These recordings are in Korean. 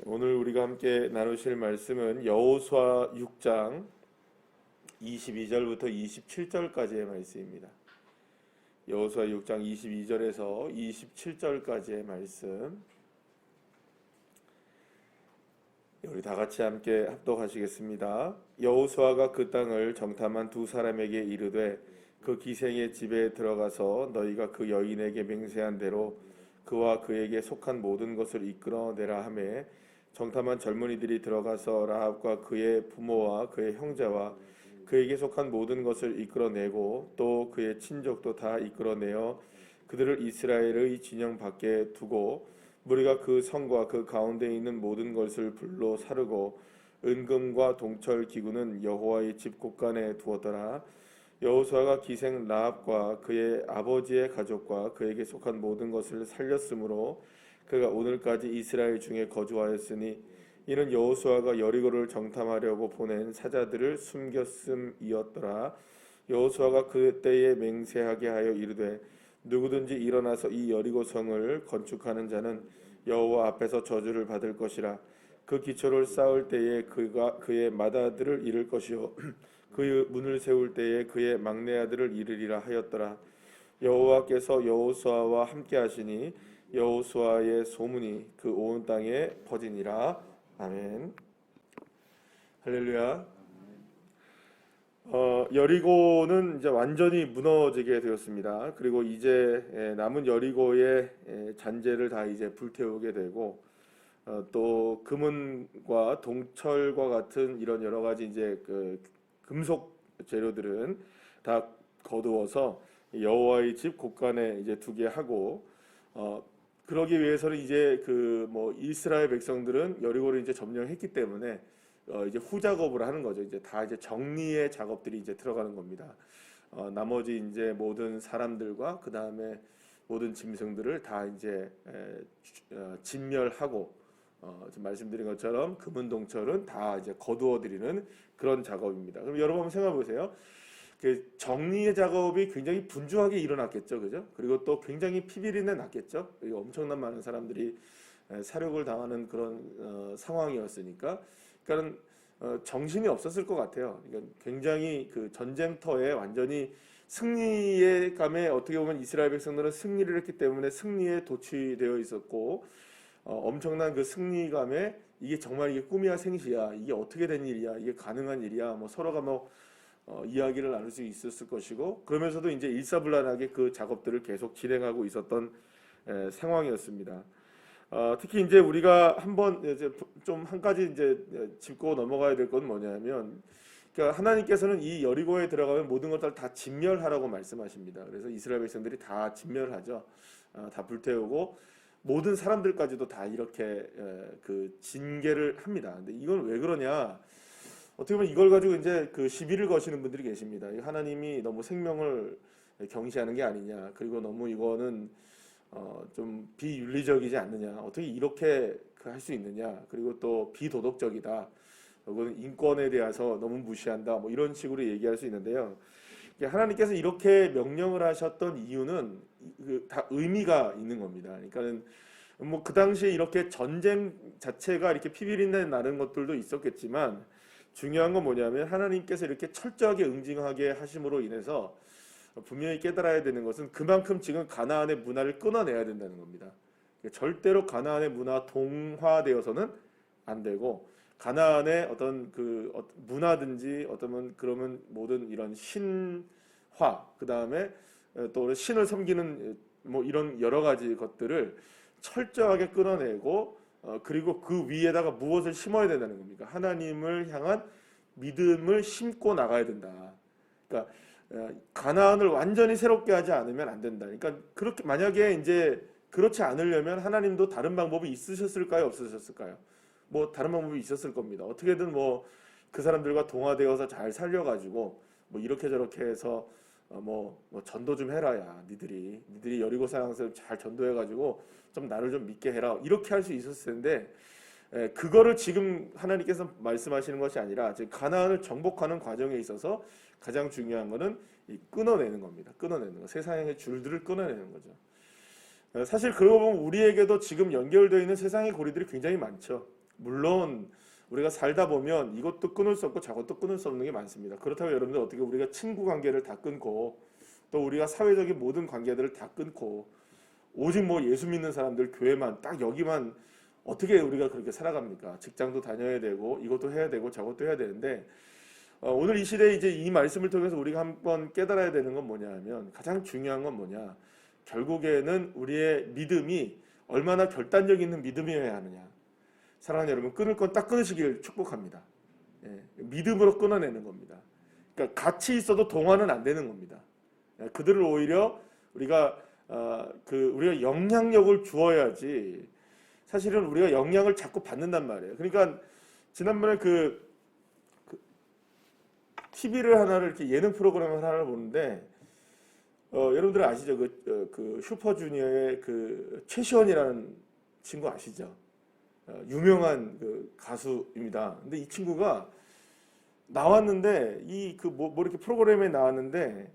오늘 우리가 함께 나누실 말씀은 여호수아 6장 22절부터 27절까지의 말씀입니다. 여호수아 6장 22절에서 27절까지의 말씀. 우리 다 같이 함께 합독하시겠습니다. 여호수아가 그 땅을 정탐한 두 사람에게 이르되 그 기생의 집에 들어가서 너희가 그 여인에게 맹세한 대로 그와 그에게 속한 모든 것을 이끌어내라 하매 정탐한 젊은이들이 들어가서 라합과 그의 부모와 그의 형제와 그에게 속한 모든 것을 이끌어내고 또 그의 친족도 다 이끌어내어 그들을 이스라엘의 진영 밖에 두고 무리가 그 성과 그 가운데 있는 모든 것을 불로 사르고 은금과 동철 기구는 여호와의 집 곳간에 두었더라. 여호수아가 기생 라합과 그의 아버지의 가족과 그에게 속한 모든 것을 살렸으므로 그가 오늘까지 이스라엘 중에 거주하였으니 이는 여호수아가 여리고를 정탐하려고 보낸 사자들을 숨겼음이었더라. 여호수아가 그때에 맹세하게 하여 이르되 누구든지 일어나서 이 여리고 성을 건축하는 자는 여호와 앞에서 저주를 받을 것이라. 그 기초를 쌓을 때에 그가 그의 맏아들을 잃을 것이요 그의 문을 세울 때에 그의 막내 아들을 잃으리라 하였더라. 여호와께서 여호수아와 함께 하시니 여호수아의 소문이 그 온 땅에 퍼지니라. 아멘. 할렐루야. 여리고는 이제 완전히 무너지게 되었습니다. 그리고 이제 남은 여리고의 잔재를 다 이제 불태우게 되고 또 금은과 동철과 같은 이런 여러 가지 이제 그 금속 재료들은 다 거두어서 여호와의 집 곳간에 이제 두게 하고 그러기 위해서는 이제 그 뭐 이스라엘 백성들은 여리고를 이제 점령했기 때문에 이제 후작업을 하는 거죠. 이제 다 이제 정리의 작업들이 이제 들어가는 겁니다. 나머지 이제 모든 사람들과 그 다음에 모든 짐승들을 다 이제 진멸하고 지금 말씀드린 것처럼 금은동철은 다 이제 거두어들이는 그런 작업입니다. 그럼 여러분 한번 생각해 보세요. 그 정리의 작업이 굉장히 분주하게 일어났겠죠, 그죠? 그리고 또 굉장히 피비린내 났겠죠. 그리고 엄청난 많은 사람들이 사륙을 당하는 그런 상황이었으니까, 그러니까 정신이 없었을 것 같아요. 그러니까 굉장히 그 전쟁터에 완전히 승리의 감에 어떻게 보면 이스라엘 백성들은 승리를 했기 때문에 승리에 도취되어 있었고, 엄청난 그 승리감에 이게 정말 이게 꿈이야 생시야, 이게 어떻게 된 일이야, 이게 가능한 일이야, 뭐 서로가 뭐 이야기를 나눌 수 있었을 것이고, 그러면서도 이제 일사불란하게 그 작업들을 계속 진행하고 있었던 상황이었습니다. 특히 이제 우리가 한번 이제 좀 한 가지 이제 짚고 넘어가야 될 건 뭐냐면, 그러니까 하나님께서는 이 여리고에 들어가면 모든 것을 다 진멸하라고 말씀하십니다. 그래서 이스라엘 백성들이 다 진멸하죠. 다 불태우고 모든 사람들까지도 다 이렇게 그 징계를 합니다. 근데 이건 왜 그러냐? 어떻게 보면 이걸 가지고 이제 그 시비를 거시는 분들이 계십니다. 하나님이 너무 생명을 경시하는 게 아니냐, 그리고 너무 이거는 좀 비윤리적이지 않느냐, 어떻게 이렇게 할 수 있느냐, 그리고 또 비도덕적이다, 이거는 인권에 대해서 너무 무시한다, 뭐 이런 식으로 얘기할 수 있는데요. 하나님께서 이렇게 명령을 하셨던 이유는 다 의미가 있는 겁니다. 그러니까는 뭐 그 당시에 이렇게 전쟁 자체가 이렇게 피비린내 나는 것들도 있었겠지만, 중요한 건 뭐냐면 하나님께서 이렇게 철저하게 응징하게 하심으로 인해서 분명히 깨달아야 되는 것은 그만큼 지금 가나안의 문화를 끊어내야 된다는 겁니다. 절대로 가나안의 문화 동화되어서는 안 되고, 가나안의 어떤 그 문화든지 어떤 그러면 모든 이런 신화, 그 다음에 또 신을 섬기는 뭐 이런 여러 가지 것들을 철저하게 끊어내고, 그리고 그 위에다가 무엇을 심어야 된다는 겁니까? 하나님을 향한 믿음을 심고 나가야 된다. 그러니까 가나안을 완전히 새롭게 하지 않으면 안 된다. 그러니까 그렇게 만약에 이제 그렇지 않으려면 하나님도 다른 방법이 있으셨을까요, 없으셨을까요? 뭐 다른 방법이 있었을 겁니다. 어떻게든 뭐 그 사람들과 동화되어서 잘 살려가지고 뭐 이렇게 저렇게 해서 뭐 전도 좀 해라, 야 니들이 여리고 사람들 잘 전도해가지고 좀 나를 좀 믿게 해라, 이렇게 할 수 있었을 텐데, 그거를 지금 하나님께서 말씀하시는 것이 아니라 지금 가나안을 정복하는 과정에 있어서 가장 중요한 것은 이 끊어내는 겁니다. 끊어내는 거, 세상의 줄들을 끊어내는 거죠. 사실 그러고 보면 우리에게도 지금 연결되어 있는 세상의 고리들이 굉장히 많죠. 물론 우리가 살다 보면 이것도 끊을 수 없고 저것도 끊을 수 없는 게 많습니다. 그렇다고 여러분들 어떻게 우리가 친구 관계를 다 끊고 또 우리가 사회적인 모든 관계들을 다 끊고 오직 뭐 예수 믿는 사람들 교회만 딱 여기만 어떻게 우리가 그렇게 살아갑니까? 직장도 다녀야 되고 이것도 해야 되고 저것도 해야 되는데 오늘 이 시대에 이제 이 말씀을 통해서 우리가 한번 깨달아야 되는 건 뭐냐 하면 가장 중요한 건 뭐냐? 결국에는 우리의 믿음이 얼마나 결단력 있는 믿음이어야 하느냐. 사랑하는 여러분, 끊을 건 딱 끊으시길 축복합니다. 예, 믿음으로 끊어내는 겁니다. 그러니까 같이 있어도 동화는 안 되는 겁니다. 예, 그들을 오히려 우리가 우리가 영향력을 주어야지. 사실은 우리가 영향을 자꾸 받는단 말이에요. 그러니까 지난번에 TV를 하나를 이렇게 예능 프로그램 하나를 보는데 여러분들 아시죠? 그 슈퍼주니어의 그 최시원이라는 친구 아시죠? 유명한 그 가수입니다. 근데 이 친구가 나왔는데 뭐 이렇게 프로그램에 나왔는데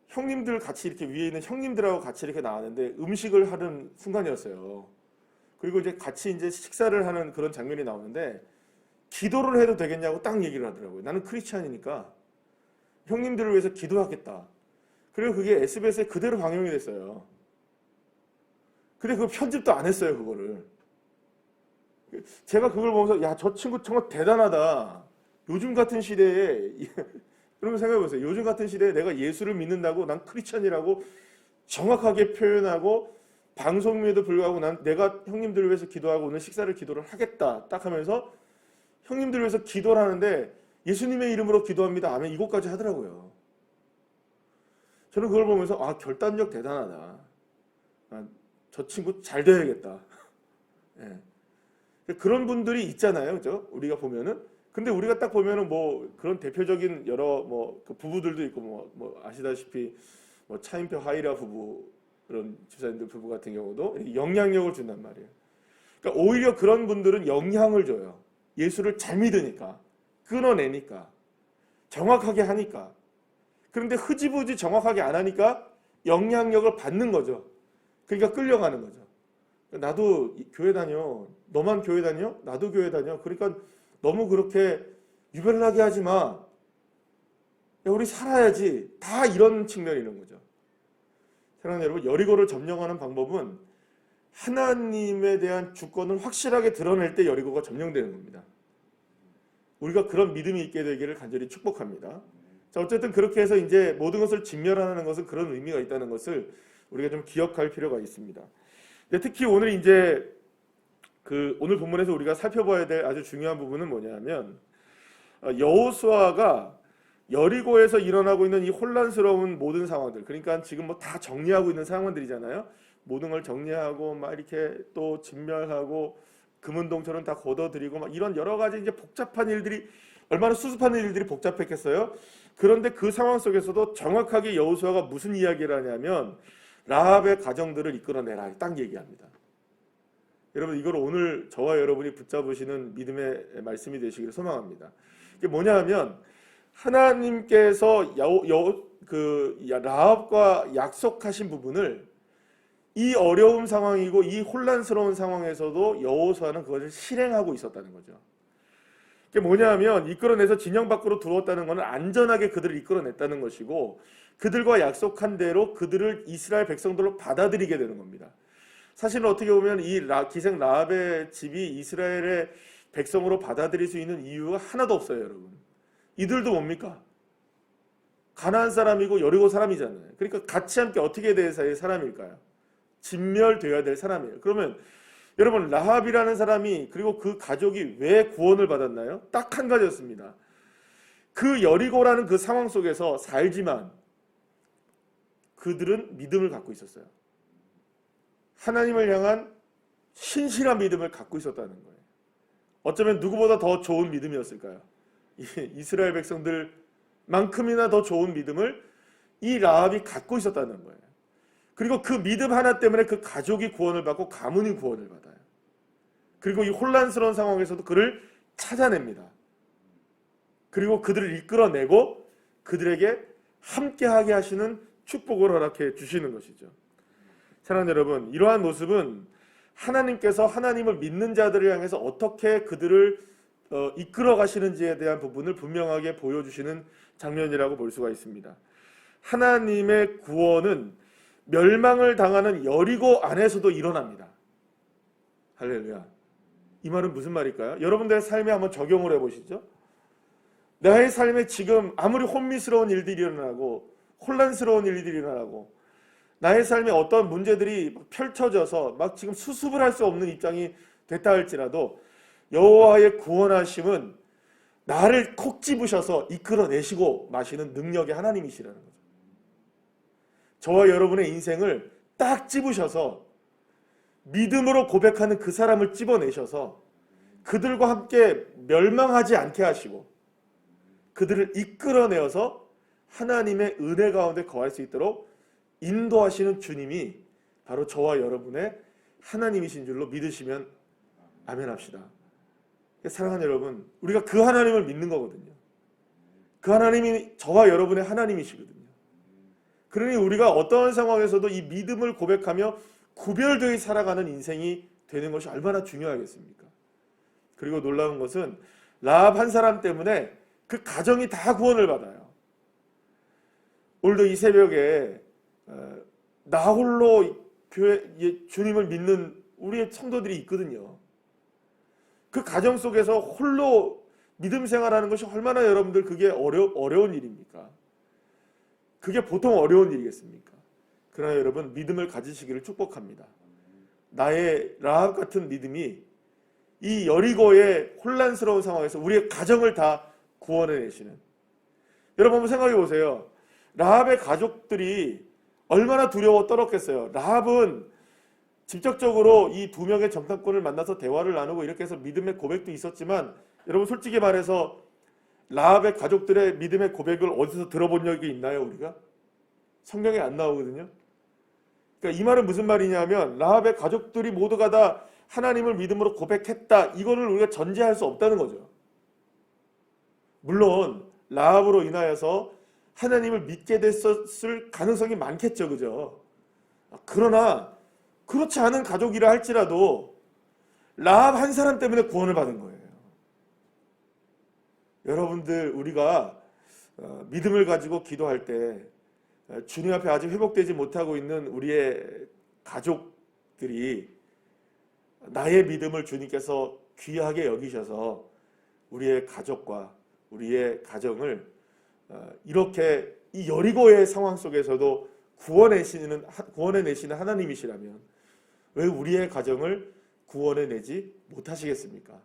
형님들 같이 이렇게 위에 있는 형님들하고 같이 이렇게 나왔는데 음식을 하는 순간이었어요. 그리고 이제 같이 이제 식사를 하는 그런 장면이 나오는데 기도를 해도 되겠냐고 딱 얘기를 하더라고요. 나는 크리스찬이니까 형님들을 위해서 기도하겠다. 그리고 그게 SBS에 그대로 방영이 됐어요. 근데 그거 편집도 안 했어요, 그거를. 제가 그걸 보면서 야, 저 친구 정말 대단하다. 요즘 같은 시대에 여러분 생각해 보세요. 요즘 같은 시대에 내가 예수를 믿는다고 난 크리스찬이라고 정확하게 표현하고 방송에도 불구하고 내가 형님들을 위해서 기도하고 오늘 식사를 기도를 하겠다 딱 하면서 형님들을 위해서 기도를 하는데 예수님의 이름으로 기도합니다. 아멘 이것까지 하더라고요. 저는 그걸 보면서 결단력 대단하다. 저 친구 잘 돼야겠다. 예. 그런 분들이 있잖아요. 그죠? 우리가 보면은. 근데 우리가 딱 보면은 뭐 그런 대표적인 여러 그 부부들도 있고 뭐 아시다시피 뭐 차인표 하이라 부부 그런 집사님들 부부 같은 경우도 영향력을 준단 말이에요. 그러니까 오히려 그런 분들은 영향을 줘요. 예수를 잘 믿으니까, 끊어내니까, 정확하게 하니까. 그런데 흐지부지 정확하게 안 하니까 영향력을 받는 거죠. 그러니까 끌려가는 거죠. 나도 교회 다녀. 너만 교회 다녀? 나도 교회 다녀. 그러니까 너무 그렇게 유별나게 하지 마. 야, 우리 살아야지. 다 이런 측면이 있는 거죠. 사랑하는 여러분, 여리고를 점령하는 방법은 하나님에 대한 주권을 확실하게 드러낼 때 여리고가 점령되는 겁니다. 우리가 그런 믿음이 있게 되기를 간절히 축복합니다. 자, 어쨌든 그렇게 해서 이제 모든 것을 진멸하는 것은 그런 의미가 있다는 것을 우리가 좀 기억할 필요가 있습니다. 특히 오늘 이제 오늘 본문에서 우리가 살펴봐야 될 아주 중요한 부분은 뭐냐면 여호수아가 여리고에서 일어나고 있는 이 혼란스러운 모든 상황들, 그러니까 지금 뭐 다 정리하고 있는 상황들이잖아요. 모든 걸 정리하고 막 이렇게 또 진멸하고 금은동처럼 다 걷어들이고 막 이런 여러 가지 이제 복잡한 일들이 얼마나 수습하는 일들이 복잡했겠어요. 그런데 그 상황 속에서도 정확하게 여호수아가 무슨 이야기를 하냐면 라합의 가정들을 이끌어내라 딱 얘기합니다. 여러분 이걸 오늘 저와 여러분이 붙잡으시는 믿음의 말씀이 되시기를 소망합니다. 이게 뭐냐 하면 하나님께서 라합과 약속하신 부분을 이 어려운 상황이고 이 혼란스러운 상황에서도 여호수아는 그것을 실행하고 있었다는 거죠. 이게 뭐냐 하면 이끌어내서 진영 밖으로 들어왔다는 것은 안전하게 그들을 이끌어냈다는 것이고 그들과 약속한 대로 그들을 이스라엘 백성들로 받아들이게 되는 겁니다. 사실은 어떻게 보면 이 기생 라합의 집이 이스라엘의 백성으로 받아들일 수 있는 이유가 하나도 없어요, 여러분. 이들도 뭡니까? 가나안 사람이고 여리고 사람이잖아요. 그러니까 같이 함께 어떻게 될 사람일까요? 진멸되어야 될 사람이에요. 그러면 여러분 라합이라는 사람이 그리고 그 가족이 왜 구원을 받았나요? 딱 한 가지였습니다. 그 여리고라는 그 상황 속에서 살지만 그들은 믿음을 갖고 있었어요. 하나님을 향한 신실한 믿음을 갖고 있었다는 거예요. 어쩌면 누구보다 더 좋은 믿음이었을까요? 이스라엘 백성들만큼이나 더 좋은 믿음을 이 라합이 갖고 있었다는 거예요. 그리고 그 믿음 하나 때문에 그 가족이 구원을 받고 가문이 구원을 받아요. 그리고 이 혼란스러운 상황에서도 그를 찾아냅니다. 그리고 그들을 이끌어내고 그들에게 함께하게 하시는 축복을 허락해 주시는 것이죠. 사랑하는 여러분, 이러한 모습은 하나님께서 하나님을 믿는 자들을 향해서 어떻게 그들을 이끌어 가시는지에 대한 부분을 분명하게 보여주시는 장면이라고 볼 수가 있습니다. 하나님의 구원은 멸망을 당하는 여리고 안에서도 일어납니다. 할렐루야. 이 말은 무슨 말일까요? 여러분들의 삶에 한번 적용을 해보시죠. 나의 삶에 지금 아무리 혼미스러운 일들이 일어나고 혼란스러운 일들이 일어나고 나의 삶에 어떤 문제들이 펼쳐져서 막 지금 수습을 할 수 없는 입장이 됐다 할지라도 여호와의 구원하심은 나를 콕 집으셔서 이끌어내시고 마시는 능력의 하나님이시라는 거죠. 저와 여러분의 인생을 딱 집으셔서 믿음으로 고백하는 그 사람을 집어내셔서 그들과 함께 멸망하지 않게 하시고 그들을 이끌어내어서 하나님의 은혜 가운데 거할 수 있도록 인도하시는 주님이 바로 저와 여러분의 하나님이신 줄로 믿으시면 아멘 합시다. 사랑하는 여러분, 우리가 그 하나님을 믿는 거거든요. 그 하나님이 저와 여러분의 하나님이시거든요. 그러니 우리가 어떠한 상황에서도 이 믿음을 고백하며 구별되어 살아가는 인생이 되는 것이 얼마나 중요하겠습니까? 그리고 놀라운 것은 라합 한 사람 때문에 그 가정이 다 구원을 받아요. 오늘도 이 새벽에 나 홀로 교회 주님을 믿는 우리의 성도들이 있거든요. 그 가정 속에서 홀로 믿음 생활하는 것이 얼마나 여러분들 그게 어려운 일입니까? 그게 보통 어려운 일이겠습니까? 그러나 여러분 믿음을 가지시기를 축복합니다. 나의 라합 같은 믿음이 이 여리고의 혼란스러운 상황에서 우리의 가정을 다 구원해내시는, 여러분 한번 생각해 보세요. 라합의 가족들이 얼마나 두려워 떨었겠어요. 라합은 직접적으로 이 두 명의 정탐꾼을 만나서 대화를 나누고 이렇게 해서 믿음의 고백도 있었지만, 여러분 솔직히 말해서 라합의 가족들의 믿음의 고백을 어디서 들어본 적이 있나요? 우리가? 성경에 안 나오거든요. 그러니까 이 말은 무슨 말이냐면 라합의 가족들이 모두가 다 하나님을 믿음으로 고백했다, 이거를 우리가 전제할 수 없다는 거죠. 물론 라합으로 인하여서 하나님을 믿게 됐을 가능성이 많겠죠, 그죠? 그러나 그렇지 않은 가족이라 할지라도 라합 한 사람 때문에 구원을 받은 거예요. 여러분들, 우리가 믿음을 가지고 기도할 때 주님 앞에 아직 회복되지 못하고 있는 우리의 가족들이 나의 믿음을 주님께서 귀하게 여기셔서 우리의 가족과 우리의 가정을 이렇게 이 여리고의 상황 속에서도 구원해내시는 하나님이시라면 왜 우리의 가정을 구원해내지 못하시겠습니까?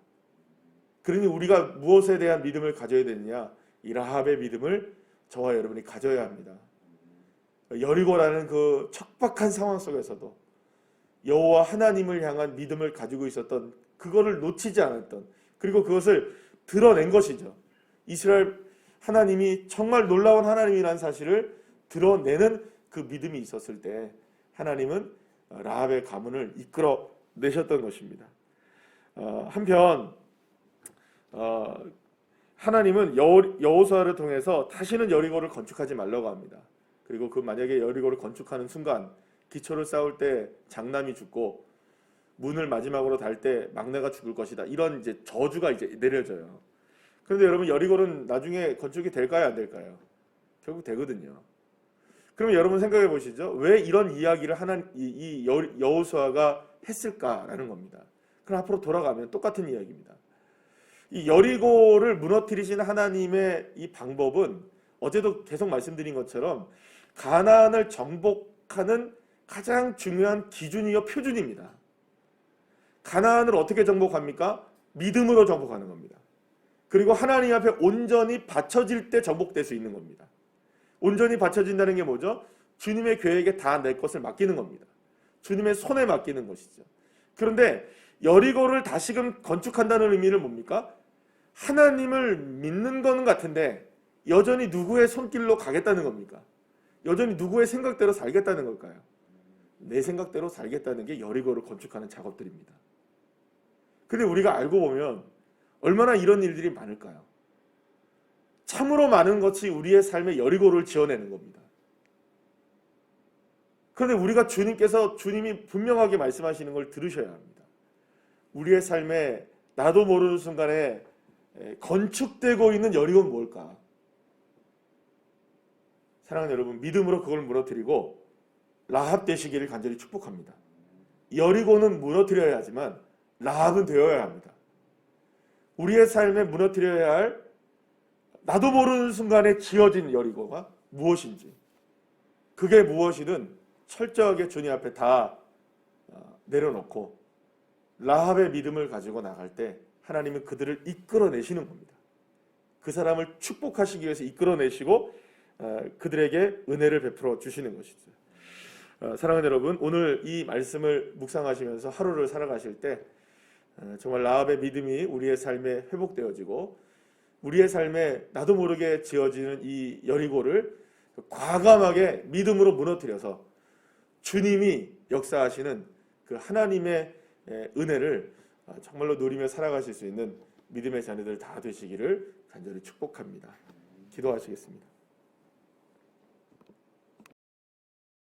그러니 우리가 무엇에 대한 믿음을 가져야 되느냐? 이 라합의 믿음을 저와 여러분이 가져야 합니다. 여리고라는 그 척박한 상황 속에서도 여호와 하나님을 향한 믿음을 가지고 있었던, 그거를 놓치지 않았던, 그리고 그것을 드러낸 것이죠. 이스라엘 하나님이 정말 놀라운 하나님이라는 사실을 드러내는 그 믿음이 있었을 때 하나님은 라합의 가문을 이끌어 내셨던 것입니다. 한편 하나님은 여호수아를 통해서 다시는 여리고를 건축하지 말라고 합니다. 그리고 그 만약에 여리고를 건축하는 순간 기초를 쌓을 때 장남이 죽고 문을 마지막으로 달 때 막내가 죽을 것이다, 이런 이제 저주가 이제 내려져요. 그런데 여러분, 여리고는 나중에 건축이 될까요, 안 될까요? 결국 되거든요. 그럼 여러분 생각해 보시죠. 왜 이런 이야기를 여호수아가 했을까라는 겁니다. 그럼 앞으로 돌아가면 똑같은 이야기입니다. 이 여리고를 무너뜨리신 하나님의 이 방법은 어제도 계속 말씀드린 것처럼 가나안을 정복하는 가장 중요한 기준이요 표준입니다. 가나안을 어떻게 정복합니까? 믿음으로 정복하는 겁니다. 그리고 하나님 앞에 온전히 바쳐질 때 정복될 수 있는 겁니다. 온전히 바쳐진다는 게 뭐죠? 주님의 계획에 다 내 것을 맡기는 겁니다. 주님의 손에 맡기는 것이죠. 그런데 여리고를 다시금 건축한다는 의미는 뭡니까? 하나님을 믿는 거는 같은데 여전히 누구의 손길로 가겠다는 겁니까? 여전히 누구의 생각대로 살겠다는 걸까요? 내 생각대로 살겠다는 게 여리고를 건축하는 작업들입니다. 근데 우리가 알고 보면 얼마나 이런 일들이 많을까요? 참으로 많은 것이 우리의 삶의 여리고를 지어내는 겁니다. 그런데 우리가 주님이 분명하게 말씀하시는 걸 들으셔야 합니다. 우리의 삶에 나도 모르는 순간에 건축되고 있는 여리고는 뭘까? 사랑하는 여러분, 믿음으로 그걸 무너뜨리고 라합 되시기를 간절히 축복합니다. 여리고는 무너뜨려야 하지만 라합은 되어야 합니다. 우리의 삶에 무너뜨려야 할 나도 모르는 순간에 지어진 여리고가 무엇인지, 그게 무엇이든 철저하게 주님 앞에 다 내려놓고 라합의 믿음을 가지고 나갈 때 하나님은 그들을 이끌어내시는 겁니다. 그 사람을 축복하시기 위해서 이끌어내시고 그들에게 은혜를 베풀어 주시는 것이죠. 사랑하는 여러분, 오늘 이 말씀을 묵상하시면서 하루를 살아가실 때 정말 라합의 믿음이 우리의 삶에 회복되어지고 우리의 삶에 나도 모르게 지어지는 이 여리고를 과감하게 믿음으로 무너뜨려서 주님이 역사하시는 그 하나님의 은혜를 정말로 누리며 살아가실 수 있는 믿음의 자녀들 다 되시기를 간절히 축복합니다. 기도하시겠습니다.